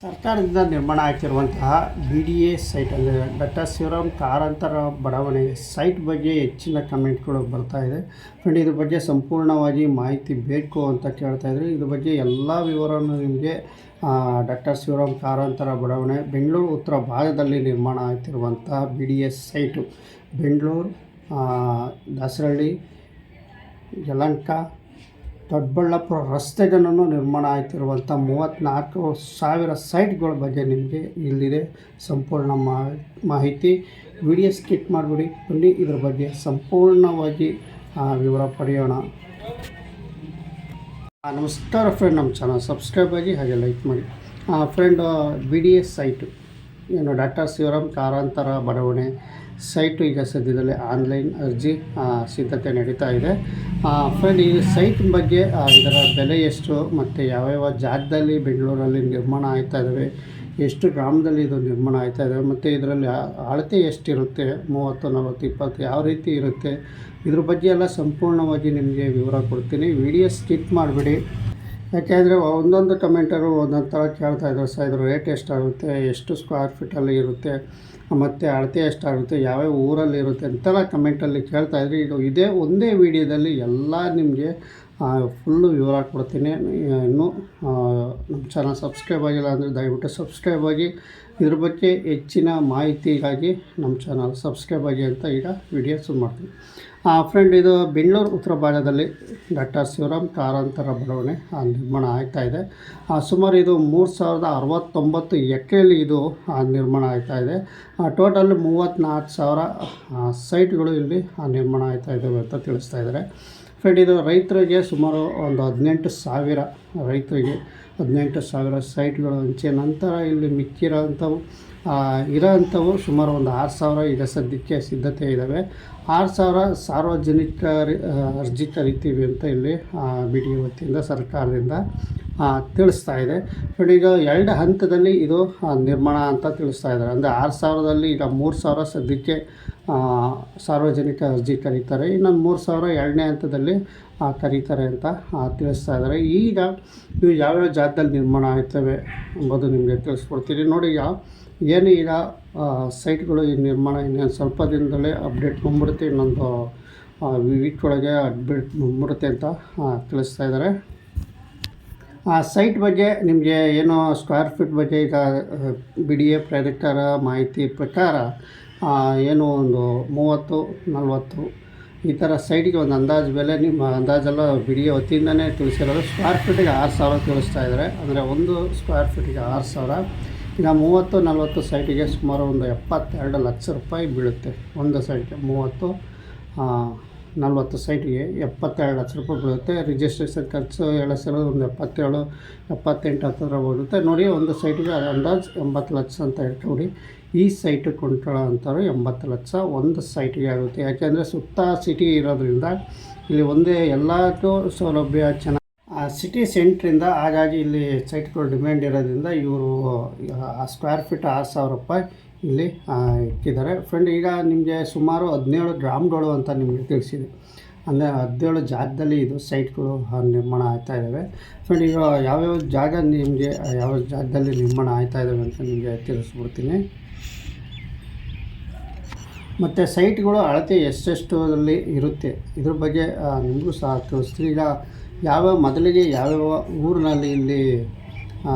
ಸರ್ಕಾರದಿಂದ ನಿರ್ಮಾಣ ಆಗ್ತಿರುವಂತಹ BDA site ಅಂದರೆ ಡಾಕ್ಟರ್ ಶಿವರಾಮ್ ಕಾರಂತರ ಬಡಾವಣೆ ಸೈಟ್ ಬಗ್ಗೆ ಹೆಚ್ಚಿನ ಕಮೆಂಟ್ಗಳು ಬರ್ತಾ ಇದೆ. ಫ್ರೆಂಡ್, ಇದ್ರ ಬಗ್ಗೆ ಸಂಪೂರ್ಣವಾಗಿ ಮಾಹಿತಿ ಬೇಕು ಅಂತ ಕೇಳ್ತಾ ಇದ್ರಿ. ಇದ್ರ ಬಗ್ಗೆ ಎಲ್ಲ ವಿವರವನ್ನು ನಿಮಗೆ ಡಾಕ್ಟರ್ ಶಿವರಾಮ್ ಕಾರಂತರ ಬಡಾವಣೆ ಬೆಂಗಳೂರು ಉತ್ತರ ಭಾಗದಲ್ಲಿ ನಿರ್ಮಾಣ ಆಗ್ತಿರುವಂತಹ BDA ಸೈಟು ಬೆಂಗಳೂರು ದಾಸರಳ್ಳಿ ಯಲಹಂಕ ದೊಡ್ಡಬಳ್ಳಾಪುರ ರಸ್ತೆಗಳನ್ನು ನಿರ್ಮಾಣ ಆಗ್ತಿರುವಂಥ 34,000 ಸೈಟ್ಗಳ ಬಗ್ಗೆ ನಿಮಗೆ ಇಲ್ಲಿದೆ ಸಂಪೂರ್ಣ ಮಾಹಿತಿ. ವಿಡಿಯೋ ಸ್ಕಿಪ್ ಮಾಡಿಬಿಡಿ, ಬನ್ನಿ ಇದ್ರ ಬಗ್ಗೆ ಸಂಪೂರ್ಣವಾಗಿ ವಿವರ ಪಡೆಯೋಣ. ನಮಸ್ಕಾರ ಫ್ರೆಂಡ್, ನಮ್ಮ ಚಾನಲ್ ಸಬ್ಸ್ಕ್ರೈಬ್ ಆಗಿ ಹಾಗೆ ಲೈಕ್ ಮಾಡಿ. ಫ್ರೆಂಡ್, BDA ಸೈಟು ಏನು ಡಾಕ್ಟರ್ ಶಿವರಾಮ್ ಕಾರಂತರ ಬಡಾವಣೆ ಸೈಟು ಈಗ ಸದ್ಯದಲ್ಲೇ ಆನ್ಲೈನ್ ಅರ್ಜಿ ಸಿದ್ಧತೆ ನಡೀತಾ ಇದೆ. ಫ್ರೆಂಡ್, ಈ ಸೈಟ್ ಬಗ್ಗೆ ಇದರ ಬೆಲೆ ಎಷ್ಟು ಮತ್ತು ಯಾವ್ಯಾವ ಜಾಗದಲ್ಲಿ ಬೆಂಗಳೂರಲ್ಲಿ ನಿರ್ಮಾಣ ಆಗ್ತಾ ಇದ್ದಾವೆ, ಎಷ್ಟು ಗ್ರಾಮದಲ್ಲಿ ಇದು ನಿರ್ಮಾಣ ಆಗ್ತಾ ಇದ್ದಾವೆ ಮತ್ತು ಇದರಲ್ಲಿ ಅಳತೆ ಎಷ್ಟಿರುತ್ತೆ, 30, 40, 20 ಯಾವ ರೀತಿ ಇರುತ್ತೆ, ಇದ್ರ ಬಗ್ಗೆ ಎಲ್ಲ ಸಂಪೂರ್ಣವಾಗಿ ನಿಮಗೆ ವಿವರ ಕೊಡ್ತೀನಿ. ವಿಡಿಯೋ ಸ್ಕಿಪ್ ಮಾಡಿಬಿಡಿ. ಯಾಕೆಂದರೆ ಒಂದೊಂದು ಕಮೆಂಟರು ಒಂದೊಂದು ಥರ ಕೇಳ್ತಾಯಿದ್ದಾರೆ, ಸರ್ ಇದ್ರ ರೇಟ್ ಎಷ್ಟಾಗುತ್ತೆ, ಎಷ್ಟು ಸ್ಕ್ವೇರ್ ಫೀಟಲ್ಲಿ ಇರುತ್ತೆ ಮತ್ತು ಅಳತೆ ಎಷ್ಟಾಗುತ್ತೆ, ಯಾವ್ಯಾವ ಊರಲ್ಲಿ ಇರುತ್ತೆ ಅಂತೆಲ್ಲ ಕಮೆಂಟಲ್ಲಿ ಕೇಳ್ತಾಯಿದ್ರಿ. ಇದೇ ಒಂದೇ ವಿಡಿಯೋದಲ್ಲಿ ಎಲ್ಲ ನಿಮಗೆ ಫುಲ್ಲು ವಿವರ ಕೊಡ್ತೀನಿ. ಇನ್ನೂ ನಮ್ಮ ಚಾನಲ್ ಸಬ್ಸ್ಕ್ರೈಬ್ ಆಗಿಲ್ಲ ಅಂದರೆ ದಯವಿಟ್ಟು ಸಬ್ಸ್ಕ್ರೈಬ್ ಆಗಿ, ಇದ್ರ ಬಗ್ಗೆ ಹೆಚ್ಚಿನ ಮಾಹಿತಿಗಾಗಿ ನಮ್ಮ ಚಾನಲ್ ಸಬ್ಸ್ಕ್ರೈಬ್ ಆಗಿ ಅಂತ ಈಗ ವಿಡಿಯೋ ಶುರು ಮಾಡ್ತೀನಿ. ಫ್ರೆಂಡ್, ಇದು ಬೆಂಗಳೂರು ಉತ್ತರ ಭಾಗದಲ್ಲಿ ಡಾಕ್ಟರ್ ಶಿವರಾಮ್ ಕಾರಂತರ ಬಡಾವಣೆ ನಿರ್ಮಾಣ ಆಗ್ತಾಯಿದೆ. ಸುಮಾರು ಇದು 3,069 ಎಕರೆಯಲ್ಲಿ ಇದು ನಿರ್ಮಾಣ ಆಗ್ತಾಯಿದೆ. ಟೋಟಲ್ 34,000 ಸೈಟ್ಗಳು ಇಲ್ಲಿ ನಿರ್ಮಾಣ ಆಗ್ತಾಯಿದ್ದಾವೆ ಅಂತ ತಿಳಿಸ್ತಾ ಇದ್ದಾರೆ. ಫ್ರೆಂಡ್, ಇದು ರೈತರಿಗೆ ಸುಮಾರು ಒಂದು 18,000 ರೈತರಿಗೆ 18,000 ಸೈಟ್ಗಳು ಹಂಚೆ ನಂತರ ಇಲ್ಲಿ ಮಿಕ್ಕಿರೋಂಥವು ಇರೋಂಥವು ಸುಮಾರು ಒಂದು 6,000 ಈಗ ಸದ್ಯಕ್ಕೆ ಸಿದ್ಧತೆ ಇದ್ದಾವೆ. 6,000 ಸಾರ್ವಜನಿಕ ಅರ್ಜಿ ಕರಿತೀವಿ ಅಂತ ಇಲ್ಲಿ BDA ವತಿಯಿಂದ ಸರ್ಕಾರದಿಂದ ತಿಳಿಸ್ತಾ ಇದೆ. ಬಟ್ ಈಗ 2 ಹಂತದಲ್ಲಿ ಇದು ನಿರ್ಮಾಣ ಅಂತ ತಿಳಿಸ್ತಾ ಇದ್ದಾರೆ. ಅಂದರೆ 6,000ದಲ್ಲಿ ಈಗ 3,000 ಸದ್ಯಕ್ಕೆ ಸಾರ್ವಜನಿಕ ಅರ್ಜಿ ಕರೀತಾರೆ, ಇನ್ನೊಂದು 3,000 2ನೇ ಹಂತದಲ್ಲಿ ಕರೀತಾರೆ ಅಂತ ತಿಳಿಸ್ತಾ ಇದ್ದಾರೆ. ಈಗ ಇವು ಯಾವ್ಯಾವ ಜಾಗದಲ್ಲಿ ನಿರ್ಮಾಣ ಆಗ್ತವೆ ಎಂಬುದು ನಿಮಗೆ ತಿಳಿಸ್ಕೊಡ್ತೀನಿ. ನೋಡಿ, ಏನು ಈಗ ಸೈಟ್ಗಳು ಈ ನಿರ್ಮಾಣ ಇನ್ನೊಂದು ಸ್ವಲ್ಪ ದಿನದಲ್ಲೇ ಅಪ್ಡೇಟ್ ಬಂದ್ಬಿಡುತ್ತೆ, ಇನ್ನೊಂದು ವೀಕ್ ಒಳಗೆ ಅಪ್ಡೇಟ್ ಬಂದ್ಬಿಡುತ್ತೆ ಅಂತ ತಿಳಿಸ್ತಾ ಇದ್ದಾರೆ. ಸೈಟ್ ಬಗ್ಗೆ ನಿಮಗೆ ಏನು ಸ್ಕ್ವೇರ್ ಫೀಟ್ ಬಗ್ಗೆ ಈಗ BDA ಪ್ರಾಜೆಕ್ಟರ ಮಾಹಿತಿ ಪ್ರಕಾರ ಏನು ಒಂದು 30-40 ಈ ಥರ ಸೈಟಿಗೆ ಒಂದು ಅಂದಾಜು ಬೆಲೆ ನಿಮ್ಮ ಅಂದಾಜೆಲ್ಲ BDA ವತಿಯಿಂದನೇ ತಿಳಿಸಿರೋದು. ಸ್ಕ್ವೇರ್ ಫೀಟಿಗೆ 6,000 ತಿಳಿಸ್ತಾ ಇದ್ದಾರೆ. ಅಂದರೆ ಒಂದು ಸ್ಕ್ವೇರ್ ಫೀಟಿಗೆ 6,000. ಈಗ 30-40 ಸೈಟಿಗೆ ಸುಮಾರು ಒಂದು 72 ಲಕ್ಷ ರೂಪಾಯಿ ಬೀಳುತ್ತೆ. ಒಂದು ಸೈಟ್ಗೆ 30-40 ಸೈಟಿಗೆ 72 ಲಕ್ಷ ರೂಪಾಯಿ ಬೀಳುತ್ತೆ. ರಿಜಿಸ್ಟ್ರೇಷನ್ ಖರ್ಚು ಎಲ್ಲ ಸೇರೋದು ಒಂದು 77-78 ಹತ್ತಿರ ಬರುತ್ತೆ. ನೋಡಿ, ಒಂದು ಸೈಟಿಗೆ ಅಂದಾಜು 80 ಲಕ್ಷ ಅಂತ ಹೇಳ್ಕೊಡಿ. ಈ ಸೈಟು ಕೊಂಡ್ಕೊಳ್ಳೋ ಅಂಥವ್ರು 80 ಲಕ್ಷ ಒಂದು ಸೈಟಿಗೆ ಆಗುತ್ತೆ. ಯಾಕೆಂದರೆ ಸುತ್ತ ಸಿಟಿ ಇರೋದ್ರಿಂದ ಇಲ್ಲಿ ಒಂದೇ ಎಲ್ಲದಕ್ಕೂ ಸೌಲಭ್ಯ ಚೆನ್ನಾಗಿ ಸಿಟಿ ಸೆಂಟ್ರಿಂದ, ಹಾಗಾಗಿ ಇಲ್ಲಿ ಸೈಟ್ಗಳು ಡಿಮ್ಯಾಂಡ್ ಇರೋದ್ರಿಂದ ಇವರು ಸ್ಕ್ವೇರ್ ಫೀಟ್ 6,000 ರೂಪಾಯಿ ಇಲ್ಲಿ ಇಕ್ಕಿದ್ದಾರೆ. ಫ್ರೆಂಡ್, ಈಗ ನಿಮಗೆ ಸುಮಾರು 17 ಗ್ರಾಮಗಳು ಅಂತ ನಿಮಗೆ ತಿಳಿಸಿದೆ. ಅಂದರೆ 17 ಜಾಗದಲ್ಲಿ ಇದು ಸೈಟ್ಗಳು ನಿರ್ಮಾಣ ಆಗ್ತಾ ಇದ್ದಾವೆ. ಫ್ರೆಂಡ್, ಈಗ ಯಾವ್ಯಾವ ಜಾಗ ನಿಮಗೆ ಯಾವ ಜಾಗದಲ್ಲಿ ನಿರ್ಮಾಣ ಆಗ್ತಾ ಇದ್ದಾವೆ ಅಂತ ನಿಮಗೆ ತಿಳಿಸ್ಬಿಡ್ತೀನಿ. ಮತ್ತು ಸೈಟ್ಗಳು ಅಳತೆ ಎಷ್ಟೆಷ್ಟರಲ್ಲಿ ಇರುತ್ತೆ ಇದ್ರ ಬಗ್ಗೆ ನಿಮಗೂ ಸಹ ತಿಳಿಸ್ತೀನಿ. ಈಗ ಮೊದಲಿಗೆ ಯಾವ್ಯಾವ ಊರಿನಲ್ಲಿ ಇಲ್ಲಿ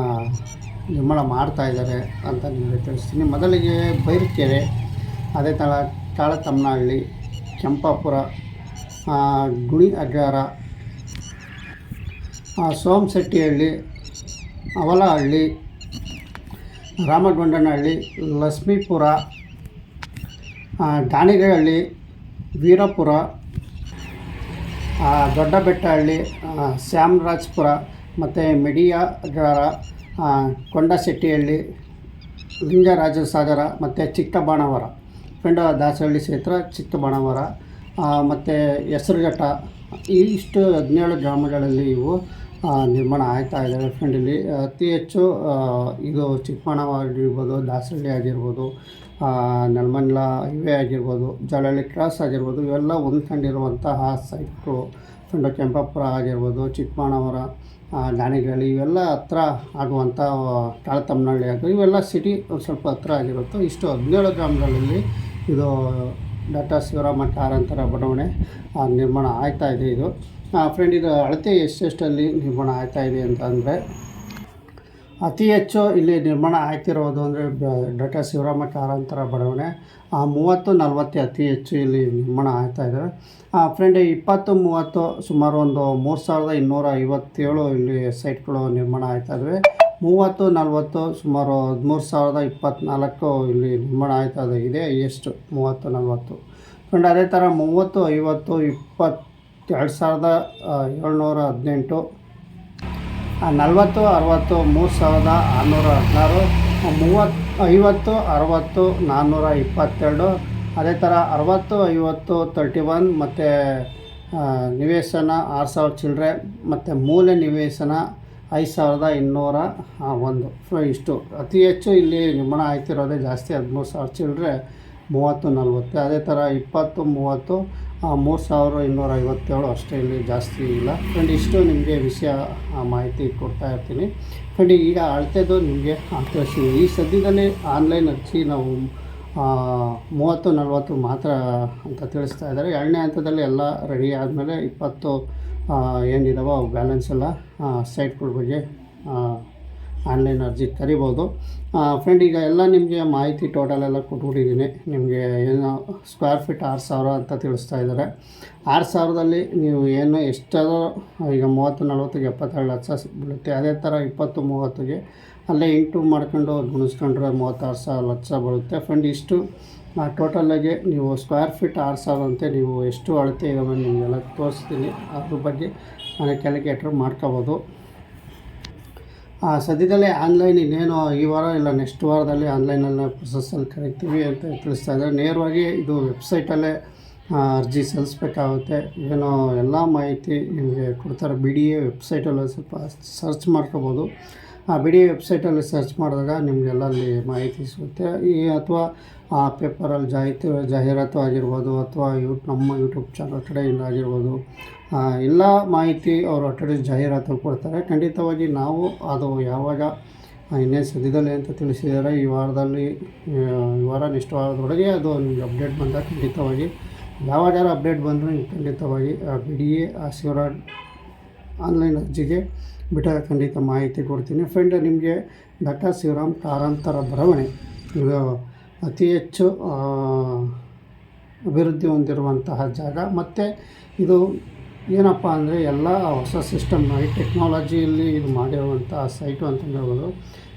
ನಿರ್ಮಾಣ ಮಾಡ್ತಾ ಇದ್ದಾರೆ ಅಂತ ನಿಮಗೆ ತಿಳಿಸ್ತೀನಿ. ಮೊದಲಿಗೆ ಬೈರಕೆರೆ, ಅದೇ ಥರ ಕಾಳತಮ್ಮನಹಳ್ಳಿ, ಕೆಂಪಾಪುರ, ಗುಣಿ ಅಗ್ರಹಾರ, ಸೋಮಶೆಟ್ಟಿಹಳ್ಳಿ, ಅವಲಹಳ್ಳಿ, ರಾಮಗೊಂಡನಹಳ್ಳಿ, ಲಕ್ಷ್ಮೀಪುರ, ಗಾಣಿಗಹಳ್ಳಿ, ವೀರಪುರ, ದೊಡ್ಡಬೆಟ್ಟಹಳ್ಳಿ, ಶ್ಯಾಮರಾಜಪುರ ಮತ್ತು ಮೆಡಿಯಾ ಅಗ್ರಹಾರ, ಕೊಂಡಶೆಟ್ಟಿಹಳ್ಳಿ, ಲಿಂಗರಾಜಸಾಗರ ಮತ್ತು ಚಿಕ್ಕಬಾಣಾವರ. ಫ್ರೆಂಡ್, ದಾಸರಳ್ಳಿ ಕ್ಷೇತ್ರ, ಚಿಕ್ಕಬಾಣಾವರ ಮತ್ತು ಹೆಸರುಘಟ್ಟ, ಇಷ್ಟು 17 ಗ್ರಾಮಗಳಲ್ಲಿ ಇವು ನಿರ್ಮಾಣ ಆಗ್ತಾ ಇದ್ದಾವೆ. ಫ್ರೆಂಡ್, ಇಲ್ಲಿ ಅತಿ ಹೆಚ್ಚು ಇದು ಚಿಕ್ಕಬಾಣಾವರ ಆಗಿರ್ಬೋದು, ದಾಸರಳ್ಳಿ ಆಗಿರ್ಬೋದು, ನೆಲಮಂಗಲ ಹೈವೇ ಆಗಿರ್ಬೋದು, ಜಾಲಹಳ್ಳಿ ಕ್ರಾಸ್ ಆಗಿರ್ಬೋದು, ಇವೆಲ್ಲ ಹೊಂದ್ಕೊಂಡಿರುವಂತಹ ಸೈಟ್ಗಳು. ಫ್ರೆಂಡ್, ಕೆಂಪಾಪುರ ಆಗಿರ್ಬೋದು, ಚಿಕ್ಕಬಾಣಾವರ, ದಾನಿಗಳಿ ಇವೆಲ್ಲ ಹತ್ರ ಆಗುವಂಥ ತಾಳತಮ್ಮನಹಳ್ಳಿ ಆಗು ಇವೆಲ್ಲ ಸಿಟಿ ಒಂದು ಸ್ವಲ್ಪ ಹತ್ರ ಆಗಿರುತ್ತೆ. ಇಷ್ಟು 17 ಗ್ರಾಮಗಳಲ್ಲಿ ಇದು ಡಾಕ್ಟರ್ ಶಿವರಾಮ ಕಾರಂತರ ಬಡಾವಣೆ ನಿರ್ಮಾಣ ಆಗ್ತಾಯಿದೆ. ಇದು ಫ್ರೆಂಡ್, ಇದು ಅಳತೆ ಎಷ್ಟೆಷ್ಟಲ್ಲಿ ನಿರ್ಮಾಣ ಆಗ್ತಾಯಿದೆ ಅಂತ ಅಂದರೆ, ಅತಿ ಹೆಚ್ಚು ಇಲ್ಲಿ ನಿರ್ಮಾಣ ಆಗ್ತಿರೋದು ಅಂದರೆ ಡಾಕ್ಟರ್ ಶಿವರಾಮ ಕಾರಂತರ ಬಡಾವಣೆ 30-40 ಅತಿ ಹೆಚ್ಚು ಇಲ್ಲಿ ನಿರ್ಮಾಣ ಆಗ್ತಾಯಿದ್ದಾವೆ. ಫ್ರೆಂಡ್, 20-30 ಸುಮಾರು ಒಂದು 3257 ಇಲ್ಲಿ ಸೈಟ್ಗಳು ನಿರ್ಮಾಣ ಆಗ್ತಾಯಿದ್ದಾವೆ. 30-40 ಸುಮಾರು 13,024 ಇಲ್ಲಿ ನಿರ್ಮಾಣ ಆಗ್ತಾಯಿದೆ. ಇದೆ ಎಷ್ಟು 30-40 ಫ್ರೆಂಡ್. ಅದೇ ಥರ 30-50 22,718, 40-60 3,616, 50-60 422. ಅದೇ ಥರ 60-50 31 ಮತ್ತು ನಿವೇಶನ 6,000 ಚಿಲ್ಲರೆ ಮತ್ತು ಮೂಲೆ ನಿವೇಶನ 5,201. ಇಷ್ಟು ಅತಿ ಹೆಚ್ಚು ಇಲ್ಲಿ ನಿರ್ಮಾಣ ಆಗ್ತಿರೋದೇ ಜಾಸ್ತಿ 13,000 ಚಿಲ್ಲರೆ 30-40. ಅದೇ ಥರ 20-30 3,257 ಅಷ್ಟೇ, ಇಲ್ಲಿ ಜಾಸ್ತಿ ಇಲ್ಲ ಫ್ರೆಂಡ್. ಇಷ್ಟು ನಿಮಗೆ ವಿಷಯ ಮಾಹಿತಿ ಕೊಡ್ತಾ ಇರ್ತೀನಿ ಫ್ರೆಂಡ್. ಈಗ ಅಳತೆದು ನಿಮಗೆ ತಿಳಿಸ್ತೀವಿ. ಈ ಸದ್ಯದಲ್ಲಿ ಆನ್ಲೈನ್ ಅರ್ಜಿ ನಾವು 30-40 ಮಾತ್ರ ಅಂತ ತಿಳಿಸ್ತಾ ಇದ್ದಾರೆ. 2ನೇ ಹಂತದಲ್ಲಿ ಎಲ್ಲ ರೆಡಿ ಆದಮೇಲೆ 20 ಏನಿದಾವೋ ಅವು ಬ್ಯಾಲೆನ್ಸ್ ಎಲ್ಲ ಸೈಟ್ಗಳ ಬಗ್ಗೆ ಆನ್ಲೈನ್ ಅರ್ಜಿ ಕರಿಬೋದು ಫ್ರೆಂಡ್. ಈಗ ಎಲ್ಲ ನಿಮಗೆ ಮಾಹಿತಿ ಟೋಟಲ್ ಎಲ್ಲ ಕೊಟ್ಬಿಟ್ಟಿದ್ದೀನಿ. ನಿಮಗೆ ಏನು ಸ್ಕ್ವೇರ್ ಫೀಟ್ 6,000 ಅಂತ ತಿಳಿಸ್ತಾ ಇದ್ದಾರೆ. 6,000ದಲ್ಲಿ ನೀವು ಏನು ಎಷ್ಟಾದರೂ ಈಗ 30-40ಗೆ 72 ಲಕ್ಷ ಬೀಳುತ್ತೆ. ಅದೇ ಥರ 20-30ಗೆ ಅಲ್ಲೇ ಇಂಟು ಮಾಡ್ಕೊಂಡು ಗುಣಿಸ್ಕೊಂಡ್ರೆ 36,000 ಲಕ್ಷ ಬರುತ್ತೆ ಫ್ರೆಂಡ್. ಇಷ್ಟು ಟೋಟಲಾಗಿ ನೀವು ಸ್ಕ್ವೇರ್ ಫೀಟ್ 6,000 ಅಂತೆ ನೀವು ಎಷ್ಟು ಅಳತೆ ಇದಾವೆ ನಿಮಗೆಲ್ಲ ತೋರಿಸ್ತೀನಿ. ಅದ್ರ ಬಗ್ಗೆ ನಾನು ಕ್ಯಾಲ್ಕುಲೇಟರ್ ಮಾಡ್ಕೋಬೋದು. ಸದ್ಯದಲ್ಲೇ ಆನ್ಲೈನ್ ಇನ್ನೇನು ಈ ವಾರ ಇಲ್ಲ ನೆಕ್ಸ್ಟ್ ವಾರದಲ್ಲಿ ಆನ್ಲೈನಲ್ಲಿ ಪ್ರೊಸೆಸ್ಸಲ್ಲಿ ಕರಿತೀವಿ ಅಂತ ತಿಳಿಸ್ತಾ ಇದ್ದಾರೆ. ನೇರವಾಗಿ ಇದು ವೆಬ್ಸೈಟಲ್ಲೇ ಅರ್ಜಿ ಸಲ್ಲಿಸ್ಬೇಕಾಗುತ್ತೆ. ಏನೋ ಎಲ್ಲ ಮಾಹಿತಿ ನಿಮಗೆ ಕೊಡ್ತಾರೆ. BDA ವೆಬ್ಸೈಟಲ್ಲಿ ಸ್ವಲ್ಪ ಸರ್ಚ್ ಮಾಡ್ಕೋಬೋದು. BDA ವೆಬ್ಸೈಟಲ್ಲಿ ಸರ್ಚ್ ಮಾಡಿದಾಗ ನಿಮಗೆಲ್ಲ ಅಲ್ಲಿ ಮಾಹಿತಿ ಸಿಗುತ್ತೆ. ಅಥವಾ ಪೇಪರಲ್ಲಿ ಜಾಹೀರಾತು ಆಗಿರ್ಬೋದು, ಅಥವಾ ನಮ್ಮ ಯೂಟ್ಯೂಬ್ ಚಾನಲ್ ಕಡೆಯಿಂದ ಆಗಿರ್ಬೋದು, ಎಲ್ಲ ಮಾಹಿತಿ ಅವರು ಅಟ್ಲೀಸ್ಟ್ ಜಾಹೀರಾತು ಕೊಡ್ತಾರೆ. ಖಂಡಿತವಾಗಿ ನಾವು ಅದು ಯಾವಾಗ ಇನ್ನೇನು ಸದ್ಯದಲ್ಲಿ ಅಂತ ತಿಳಿಸಿದ್ದಾರೆ, ಈ ವಾರದಲ್ಲಿ ಈ ವಾರ ನೆಕ್ಸ್ಟ್ ವಾರದೊಳಗೆ ಅದು ನಿಮಗೆ ಅಪ್ಡೇಟ್ ಬಂದಾಗ ಖಂಡಿತವಾಗಿ ಯಾವಾಗ ಅಪ್ಡೇಟ್ ಬಂದರೂ ನೀವು ಖಂಡಿತವಾಗಿ BDA ಶಿವರಾಮ್ ಆನ್ಲೈನ್ ಅರ್ಜಿಗೆ ಬಿಟ್ಟಾಗ ಖಂಡಿತ ಮಾಹಿತಿ ಕೊಡ್ತೀನಿ ಫ್ರೆಂಡ್. ನಿಮಗೆ ಡಾಕ್ಟರ್ ಶಿವರಾಮ್ ಕಾರಂತರ ಬಡಾವಣೆ ಇದು ಅತಿ ಹೆಚ್ಚು ಅಭಿವೃದ್ಧಿ ಹೊಂದಿರುವಂತಹ ಜಾಗ. ಮತ್ತು ಇದು ಏನಪ್ಪ ಅಂದರೆ ಎಲ್ಲ ಹೊಸ ಸಿಸ್ಟಮ್ ಈ ಟೆಕ್ನಾಲಜಿಯಲ್ಲಿ ಇದು ಮಾಡಿರುವಂಥ ಸೈಟು ಅಂತ ಹೇಳ್ಬೋದು.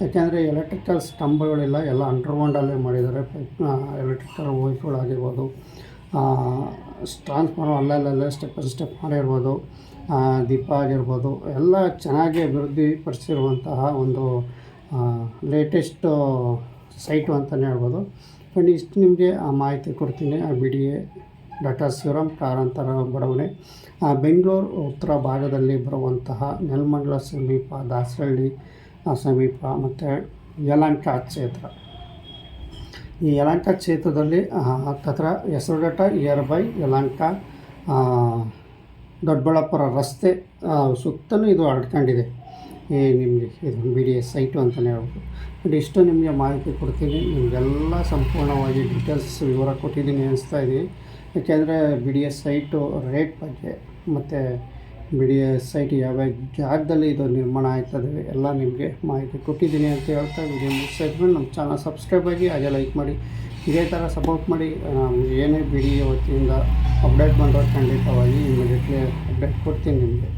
ಯಾಕೆಂದರೆ ಎಲೆಕ್ಟ್ರಿಕಲ್ ಸ್ತಂಭಗಳೆಲ್ಲ ಎಲ್ಲ ಅಂಡರ್ಗ್ರೌಂಡಲ್ಲೇ ಮಾಡಿದ್ದಾರೆ. ಎಲೆಕ್ಟ್ರಿಕಲ್ ವೈರ್ಗಳಾಗಿರ್ಬೋದು, ಟ್ರಾನ್ಸ್ಫಾರ್ಮರ್ ಅಲ್ಲಲ್ಲೇ ಸ್ಟೆಪ್ ಮಾಡಿರ್ಬೋದು, ದೀಪ ಆಗಿರ್ಬೋದು, ಎಲ್ಲ ಚೆನ್ನಾಗಿ ಅಭಿವೃದ್ಧಿಪಡಿಸಿರುವಂತಹ ಒಂದು ಲೇಟೆಸ್ಟು ಸೈಟು ಅಂತಲೇ ಹೇಳ್ಬೋದು ಫ್ರೆಂಡ್. ಇಷ್ಟು ನಿಮಗೆ ಮಾಹಿತಿ ಕೊಡ್ತೀನಿ. BDA ಡಾಕ್ಟರ್ ಶಿವರಾಮ್ ಕಾರಂತರ ಬಡಾವಣೆ ಬೆಂಗಳೂರು ಉತ್ತರ ಭಾಗದಲ್ಲಿ ಬರುವಂತಹ ನೆಲಮಂಗಲ ಸಮೀಪ, ದಾಸರಳ್ಳಿ ಸಮೀಪ ಮತ್ತು ಯಲಹಂಕ ಕ್ಷೇತ್ರ. ಈ ಯಲಹಂಕ ಕ್ಷೇತ್ರದಲ್ಲಿ ಹತ್ತಿರ ಹೆಸರುಘಟ್ಟ ನಿಯರ್ಬೈ ಯಲಹಂಕ ದೊಡ್ಡಬಳ್ಳಾಪುರ ರಸ್ತೆ ಸುತ್ತಲೂ ಇದು ಹರಡ್ಕೊಂಡಿದೆ. ನಿಮಗೆ ಇದು BDA ಸೈಟು ಅಂತಲೇ ಹೇಳ್ಬೋದು. ಇಷ್ಟು ನಿಮಗೆ ಮಾಹಿತಿ ಕೊಡ್ತೀನಿ. ನಿಮಗೆಲ್ಲ ಸಂಪೂರ್ಣವಾಗಿ ಡೀಟೇಲ್ಸ್ ವಿವರ ಕೊಟ್ಟಿದ್ದೀನಿ ಅನಿಸ್ತಾ ಇದ್ದೀನಿ. ಯಾಕೆಂದರೆ BDA ಸೈಟು ರೇಟ್ ಬಗ್ಗೆ ಮತ್ತು BDA ಸೈಟ್ ಯಾವ ಜಾಗದಲ್ಲಿ ಇದು ನಿರ್ಮಾಣ ಆಗ್ತದೆ ಎಲ್ಲ ನಿಮಗೆ ಮಾಹಿತಿ ಕೊಟ್ಟಿದ್ದೀನಿ ಅಂತ ಹೇಳ್ತಾ ವಿಡಿಯೋ ಮುಗಿಸ್ತಾ ನಮ್ಮ ಚಾನಲ್ ಸಬ್ಸ್ಕ್ರೈಬ್ ಆಗಿ ಹಾಗೆ ಲೈಕ್ ಮಾಡಿ. ಇದೇ ಥರ ಸಪೋರ್ಟ್ ಮಾಡಿ. ಏನೇ BDA ವತಿಯಿಂದ ಅಪ್ಡೇಟ್ ಬಂದರೆ ಖಂಡಿತವಾಗಿ ಇಮಿಡಿಯೇಟ್ಲಿ ಅಪ್ಡೇಟ್ ಕೊಡ್ತೀನಿ ನಿಮಗೆ.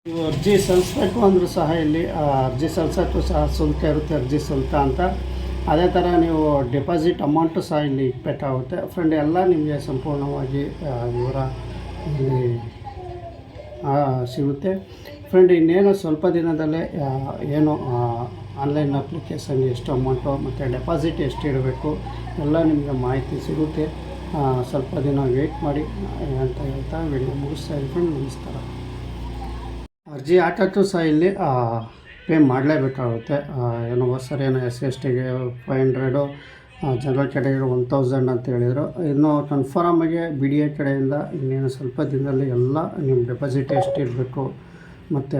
ನೀವು ಅರ್ಜಿ ಸಲ್ಲಿಸ್ಬೇಕು ಅಂದರೂ ಸಹ ಇಲ್ಲಿ ಅರ್ಜಿ ಸಲ್ಲಿಸೋಕ್ಕೂ ಸಹ ಶುಲ್ಕ ಇರುತ್ತೆ, ಅರ್ಜಿ ಶುಲ್ಕ ಅಂತ. ಅದೇ ಥರ ನೀವು ಡೆಪಾಸಿಟ್ ಅಮೌಂಟು ಸಹ ಇಲ್ಲಿ ಇಕ್ಬೇಕಾಗುತ್ತೆ ಫ್ರೆಂಡ್. ಎಲ್ಲ ನಿಮಗೆ ಸಂಪೂರ್ಣವಾಗಿ ವಿವರ ಇಲ್ಲಿ ಸಿಗುತ್ತೆ ಫ್ರೆಂಡ್. ಇನ್ನೇನು ಸ್ವಲ್ಪ ದಿನದಲ್ಲೇ ಏನು ಆನ್ಲೈನ್ ಅಪ್ಲಿಕೇಶನ್ಗೆ ಎಷ್ಟು ಅಮೌಂಟು ಮತ್ತು ಡೆಪಾಸಿಟ್ ಎಷ್ಟು ಇಡಬೇಕು ಎಲ್ಲ ನಿಮಗೆ ಮಾಹಿತಿ ಸಿಗುತ್ತೆ. ಸ್ವಲ್ಪ ದಿನ ವೆಯ್ಟ್ ಮಾಡಿ ಅಂತ ಹೇಳ್ತಾ ವಿಡಿಯೋ ಮುಗಿಸ್ತಾ ಇದ್ದೀನಿ. ನಮಸ್ಕಾರ. ಅರ್ಜಿ ಹಾಕೋಕ್ಕೂ ಸಹ ಇಲ್ಲಿ ಪೇ ಮಾಡಲೇಬೇಕಾಗುತ್ತೆ. ಏನೋ ಸರಿ ಏನೋ SC/STಗೆ 500, ಜನರಲ್ ಕ್ಯಾಟಗರಿ 1,000 ಅಂತ ಹೇಳಿದರು. ಇನ್ನು ಕನ್ಫರ್ಮಾಗಿ BDA ಕಡೆಯಿಂದ ಇನ್ನೇನು ಸ್ವಲ್ಪ ದಿನದಲ್ಲಿ ಎಲ್ಲ ನಿಮ್ಮ ಡೆಪಾಸಿಟ್ ಎಷ್ಟು ಇರಬೇಕು ಮತ್ತು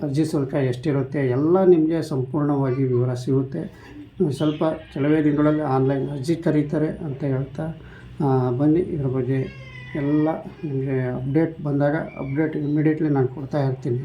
ಅರ್ಜಿ ಶುಲ್ಕ ಎಷ್ಟಿರುತ್ತೆ ಎಲ್ಲ ನಿಮಗೆ ಸಂಪೂರ್ಣವಾಗಿ ವಿವರ ಸಿಗುತ್ತೆ. ಸ್ವಲ್ಪ ಕೆಲವೇ ದಿನಗಳಲ್ಲಿ ಆನ್ಲೈನ್ ಅರ್ಜಿ ಕರೀತಾರೆ ಅಂತ ಹೇಳ್ತಾ ಬನ್ನಿ. ಇದ್ರ ಬಗ್ಗೆ ಎಲ್ಲ ನಿಮಗೆ ಅಪ್ಡೇಟ್ ಬಂದಾಗ ಇಮ್ಮಿಡಿಯೇಟ್ಲಿ ನಾನು ಕೊಡ್ತಾ ಇರ್ತೀನಿ.